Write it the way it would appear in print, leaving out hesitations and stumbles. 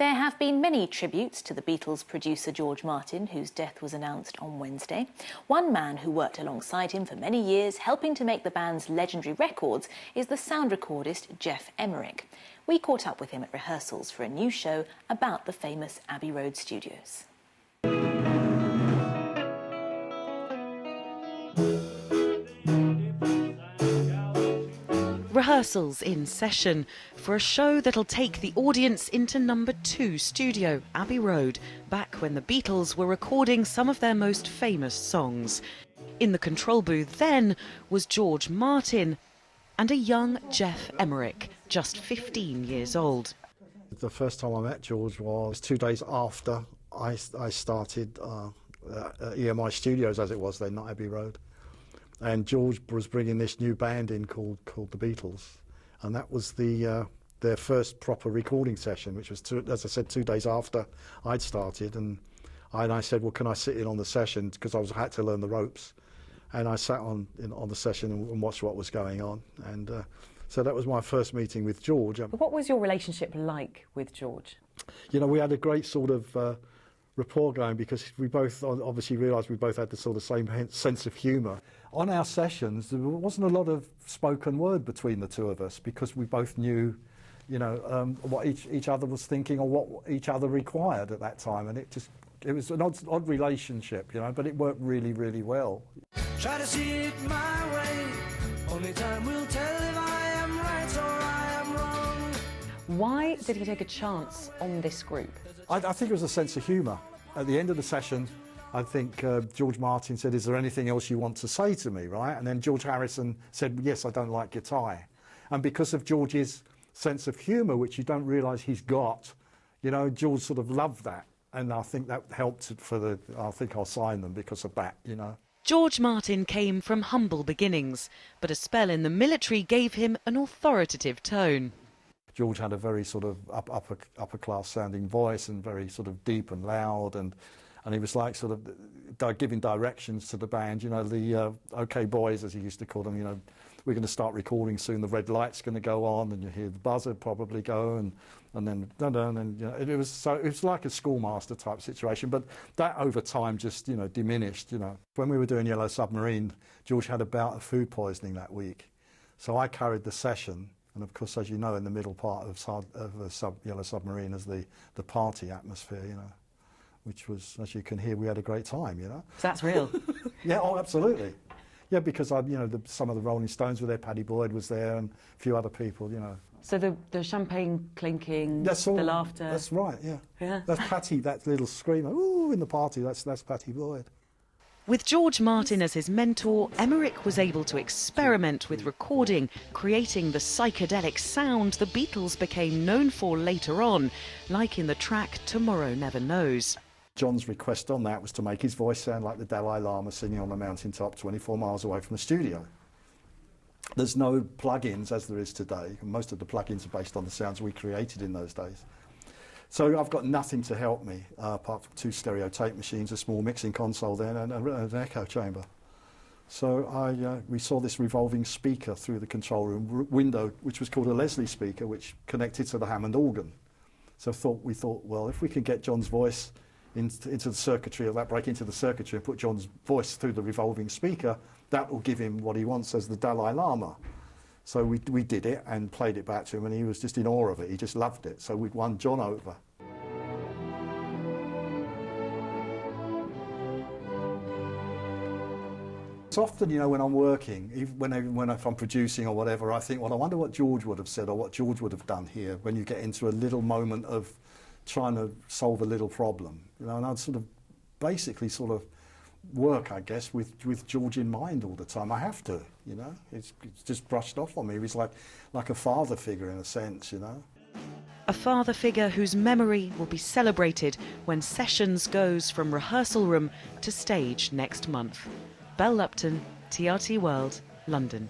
There have been many tributes to the Beatles' producer George Martin, whose death was announced on Wednesday. One man who worked alongside him for many years, helping to make the band's legendary records, is the sound recordist Geoff Emerick. We caught up with him at rehearsals for a new show about the famous Abbey Road studios. Rehearsals in session for a show that'll take the audience into number 2 studio, Abbey Road, back when the Beatles were recording some of their most famous songs. In the control booth then was George Martin and a young Geoff Emerick, just 15 years old. The first time I met George was 2 days after I started EMI Studios, as it was then, not Abbey Road. And George was bringing this new band in called the Beatles, and that was their first proper recording session, which was, as I said, 2 days after I'd started. And I said, well, can I sit in on the session, because I had to learn the ropes. And I sat on the session and watched what was going on. And so that was my first meeting with George. What was your relationship like with George? You know, we had a great sort of rapport going, because we both obviously realised we both had the sort of same sense of humour. On our sessions, there wasn't a lot of spoken word between the two of us, because we both knew, you know, what each other was thinking or what each other required at that time, and it was an odd relationship, you know, but it worked really, really well. Try to see it my way. Only time will tell if I am right or I am wrong. Why did he take a chance on this group? I think it was a sense of humour. At the end of the session, I think George Martin said, "Is there anything else you want to say to me?" Right? And then George Harrison said, "Yes, I don't like your tie." And because of George's sense of humour, which you don't realise he's got, you know, George sort of loved that. And I think that helped I think I'll sign them because of that, you know. George Martin came from humble beginnings, but a spell in the military gave him an authoritative tone. George had a very sort of upper class sounding voice, and very sort of deep and loud, and he was like sort of giving directions to the band, you know, the OK boys, as he used to call them, you know, we're going to start recording soon, the red light's going to go on, and you hear the buzzer probably go, and then dun-dun, and you know, it was like a schoolmaster type situation, but that over time just, you know, diminished, you know. When we were doing Yellow Submarine, George had a bout of food poisoning that week, so I carried the session. And of course, as you know, in the middle part of Yellow Submarine is the party atmosphere, you know, which was, as you can hear, we had a great time, you know. So that's real? Yeah, oh, absolutely. Yeah, because you know, some of the Rolling Stones were there, Paddy Boyd was there, and a few other people, you know. So the champagne clinking, that's all, the laughter. That's right, yeah. Yeah. That's Patty, that little screamer, ooh, in the party, that's Paddy Boyd. With George Martin as his mentor, Emerick was able to experiment with recording, creating the psychedelic sound the Beatles became known for later on, like in the track Tomorrow Never Knows. John's request on that was to make his voice sound like the Dalai Lama singing on a mountaintop 24 miles away from the studio. There's no plugins as there is today. Most of the plugins are based on the sounds we created in those days. So I've got nothing to help me, apart from 2 stereo tape machines, a small mixing console then, and an echo chamber. So we saw this revolving speaker through the control room window, which was called a Leslie speaker, which connected to the Hammond organ. So we thought, well, if we could get John's voice into the circuitry, or that break into the circuitry, and put John's voice through the revolving speaker, that will give him what he wants as the Dalai Lama. So we did it and played it back to him, and he was just in awe of it. He just loved it. So we'd won John over. It's often, you know, when I'm working, if I'm producing or whatever, I think, well, I wonder what George would have said or what George would have done here, when you get into a little moment of trying to solve a little problem. You know, and I'd sort of basically sort of work, I guess, with George in mind all the time. I have to, you know. It's just brushed off on me. He was like a father figure in a sense, you know. A father figure whose memory will be celebrated when Sessions goes from rehearsal room to stage next month. Belle Lupton, TRT World, London.